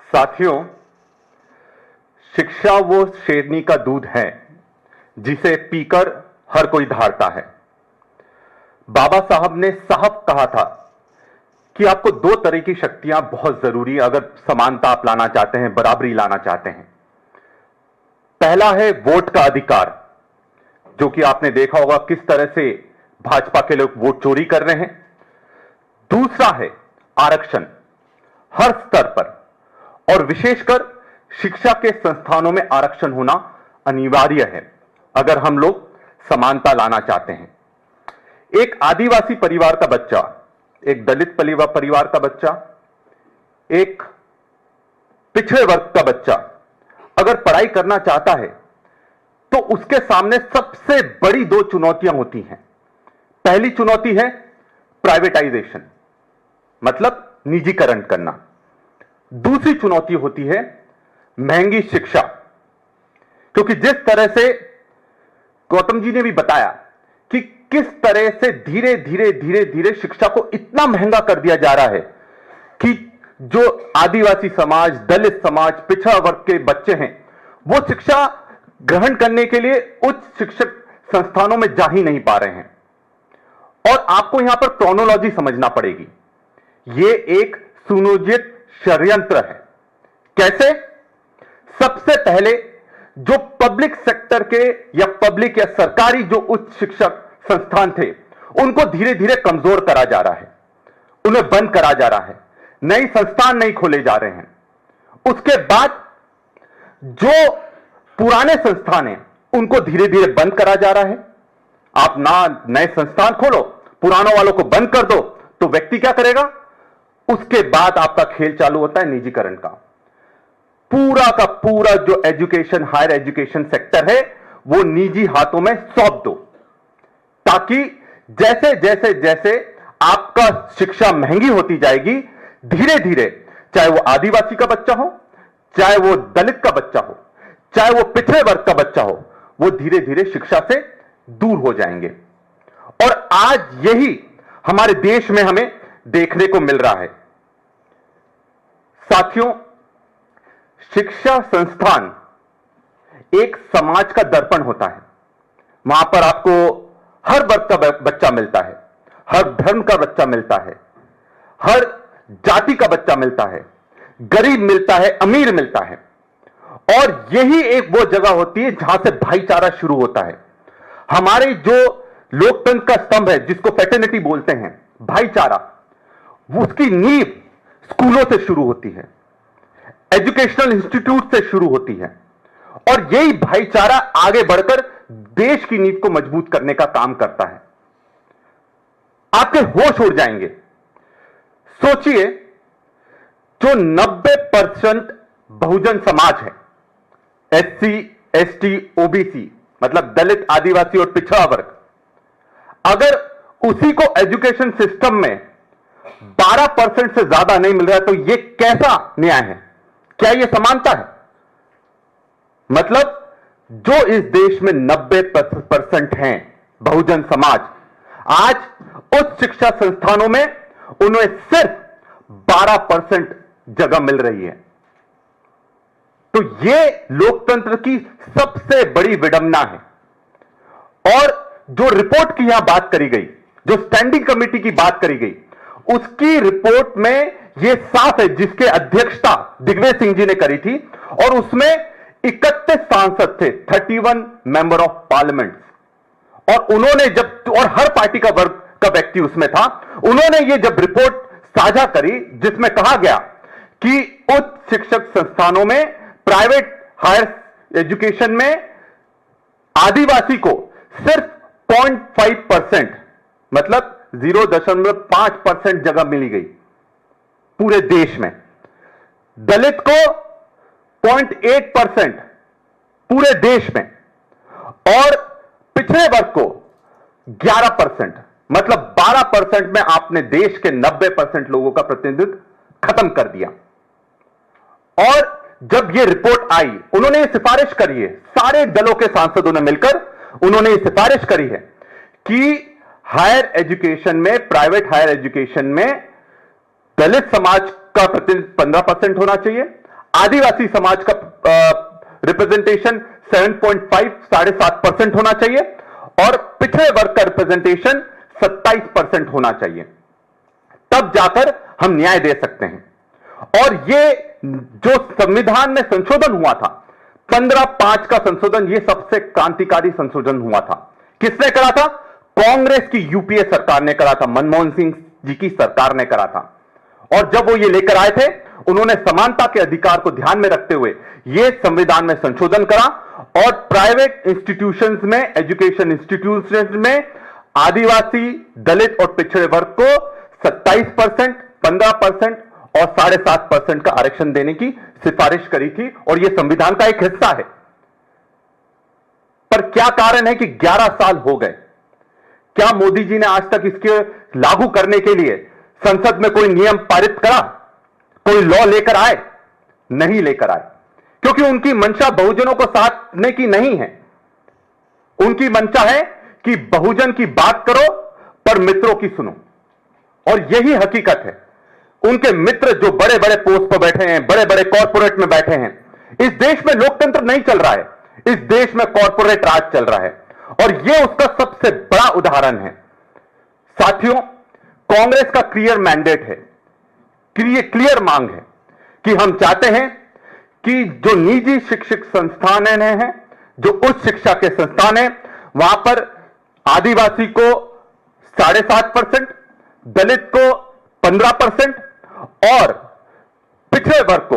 साथियों, शिक्षा वो शेरनी का दूध है जिसे पीकर हर कोई धारता है। बाबा साहब ने साहब कहा था कि आपको दो तरह की शक्तियां बहुत जरूरी है अगर समानता आप लाना चाहते हैं, बराबरी लाना चाहते हैं। पहला है वोट का अधिकार, जो कि आपने देखा होगा किस तरह से भाजपा के लोग वोट चोरी कर रहे हैं। दूसरा है आरक्षण, हर स्तर पर और विशेषकर शिक्षा के संस्थानों में आरक्षण होना अनिवार्य है अगर हम लोग समानता लाना चाहते हैं। एक आदिवासी परिवार का बच्चा, एक दलित परिवार का बच्चा, एक पिछड़े वर्ग का बच्चा अगर पढ़ाई करना चाहता है तो उसके सामने सबसे बड़ी दो चुनौतियां होती हैं। पहली चुनौती है प्राइवेटाइजेशन, मतलब निजीकरण करना। दूसरी चुनौती होती है महंगी शिक्षा, क्योंकि जिस तरह से गौतम जी ने भी बताया कि किस तरह से धीरे धीरे धीरे धीरे शिक्षा को इतना महंगा कर दिया जा रहा है कि जो आदिवासी समाज, दलित समाज, पिछड़ा वर्ग के बच्चे हैं वो शिक्षा ग्रहण करने के लिए उच्च शिक्षक संस्थानों में जा ही नहीं पा रहे हैं। और आपको यहां पर क्रोनोलॉजी समझना पड़ेगी। यह एक सुनियोजित षड्यंत्र है। कैसे? सबसे पहले जो पब्लिक सेक्टर के या पब्लिक या सरकारी जो उच्च शिक्षक संस्थान थे उनको धीरे धीरे कमजोर करा जा रहा है, उन्हें बंद करा जा रहा है, नए संस्थान नहीं खोले जा रहे हैं। उसके बाद जो पुराने संस्थान हैं उनको धीरे धीरे बंद करा जा रहा है। आप ना नए संस्थान खोलो, पुरानों वालों को बंद कर दो, तो व्यक्ति क्या करेगा? उसके बाद आपका खेल चालू होता है निजीकरण का। पूरा का पूरा जो एजुकेशन, हायर एजुकेशन सेक्टर है वो निजी हाथों में सौंप दो, ताकि जैसे जैसे जैसे आपका शिक्षा महंगी होती जाएगी, धीरे धीरे चाहे वो आदिवासी का बच्चा हो, चाहे वो दलित का बच्चा हो, चाहे वो पिछड़े वर्ग का बच्चा हो, वो धीरे धीरे शिक्षा से दूर हो जाएंगे। और आज यही हमारे देश में हमें देखने को मिल रहा है। साथियों, शिक्षा संस्थान एक समाज का दर्पण होता है। वहां पर आपको हर वर्ग का बच्चा मिलता है, हर धर्म का बच्चा मिलता है, हर जाति का बच्चा मिलता है, गरीब मिलता है, अमीर मिलता है। और यही एक वो जगह होती है जहां से भाईचारा शुरू होता है। हमारे जो लोकतंत्र का स्तंभ है, जिसको फ्रेटर्निटी बोलते हैं, भाईचारा, उसकी नींव स्कूलों से शुरू होती है, एजुकेशनल इंस्टीट्यूट से शुरू होती है। और यही भाईचारा आगे बढ़कर देश की नींव को मजबूत करने का काम करता है। आपके होश उड़ जाएंगे। सोचिए, जो 90% बहुजन समाज है, एससी, एसटी, ओबीसी, मतलब दलित, आदिवासी और पिछड़ा वर्ग, अगर उसी को एजुकेशन सिस्टम में 12% से ज्यादा नहीं मिल रहा है तो यह कैसा न्याय है? क्या यह समानता है? मतलब जो इस देश में 90% हैं बहुजन समाज, आज उच्च शिक्षा संस्थानों में उन्हें सिर्फ 12% जगह मिल रही है। तो यह लोकतंत्र की सबसे बड़ी विडंबना है। और जो रिपोर्ट की यहां बात करी गई, जो स्टैंडिंग कमेटी की बात करी गई, उसकी रिपोर्ट में यह साफ है, जिसके अध्यक्षता दिग्विजय सिंह जी ने करी थी, और उसमें 31 सांसद थे, 31 मेंबर ऑफ पार्लियामेंट। और उन्होंने जब, और हर पार्टी का वर्ग का व्यक्ति उसमें था, उन्होंने यह जब रिपोर्ट साझा करी जिसमें कहा गया कि उच्च शिक्षक संस्थानों में, प्राइवेट हायर एजुकेशन में आदिवासी को सिर्फ 0.5%, मतलब 0.5% जगह मिली गई पूरे देश में, दलित को 0.8% पूरे देश में, और पिछड़े वर्ग को 11%, मतलब 12% में आपने देश के 90% लोगों का प्रतिनिधित्व खत्म कर दिया। और जब यह रिपोर्ट आई, उन्होंने यह सिफारिश करी है, सारे दलों के सांसदों ने मिलकर उन्होंने यह सिफारिश करी है कि हायर एजुकेशन में, प्राइवेट हायर एजुकेशन में दलित समाज का प्रतिनिधित्व 15% होना चाहिए, आदिवासी समाज का रिप्रेजेंटेशन 7.5 7.5% होना चाहिए और पिछड़े वर्ग का रिप्रेजेंटेशन 27% होना चाहिए। तब जाकर हम न्याय दे सकते हैं। और ये जो संविधान में संशोधन हुआ था 15(5) का संशोधन, ये सबसे क्रांतिकारी संशोधन हुआ था। किसने करा था? कांग्रेस की यूपीए सरकार ने करा था, मनमोहन सिंह जी की सरकार ने करा था। और जब वो ये लेकर आए थे, उन्होंने समानता के अधिकार को ध्यान में रखते हुए ये संविधान में संशोधन करा और प्राइवेट इंस्टीट्यूशंस में, एजुकेशन इंस्टीट्यूशंस में आदिवासी, दलित और पिछड़े वर्ग को 27%, 15% और 7.5% का आरक्षण देने की सिफारिश करी थी और यह संविधान का एक हिस्सा है। पर क्या कारण है कि 11 साल हो गए, क्या मोदी जी ने आज तक इसके लागू करने के लिए संसद में कोई नियम पारित करा, कोई लॉ लेकर आए? नहीं लेकर आए, क्योंकि उनकी मंशा बहुजनों को साधने की नहीं है। उनकी मंशा है कि बहुजन की बात करो पर मित्रों की सुनो। और यही हकीकत है। उनके मित्र जो बड़े बड़े पोस्ट पर बैठे हैं, बड़े बड़े कॉर्पोरेट में बैठे हैं, इस देश में लोकतंत्र नहीं चल रहा है, इस देश में कॉर्पोरेट राज चल रहा है और यह उसका सबसे बड़ा उदाहरण है। साथियों, कांग्रेस का क्लियर मैंडेट है, क्लियर मांग है कि हम चाहते हैं कि जो निजी शिक्षक संस्थान हैं, जो उच्च शिक्षा के संस्थान हैं, वहां पर आदिवासी को 7.5%, दलित को 15% और पिछड़े वर्ग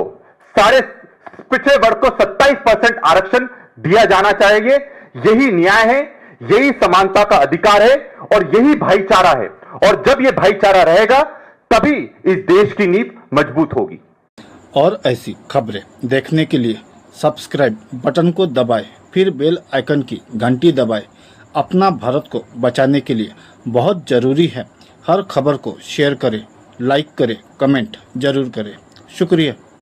को 27% आरक्षण दिया जाना चाहिए। यही न्याय है, यही समानता का अधिकार है और यही भाईचारा है। और जब यह भाईचारा रहेगा तभी इस देश की नींव मजबूत होगी। और ऐसी खबरें देखने के लिए सब्सक्राइब बटन को दबाएं, फिर बेल आइकन की घंटी दबाएं। अपना भारत को बचाने के लिए बहुत जरूरी है। हर खबर को शेयर करें, लाइक करें, कमेंट जरूर करें। शुक्रिया।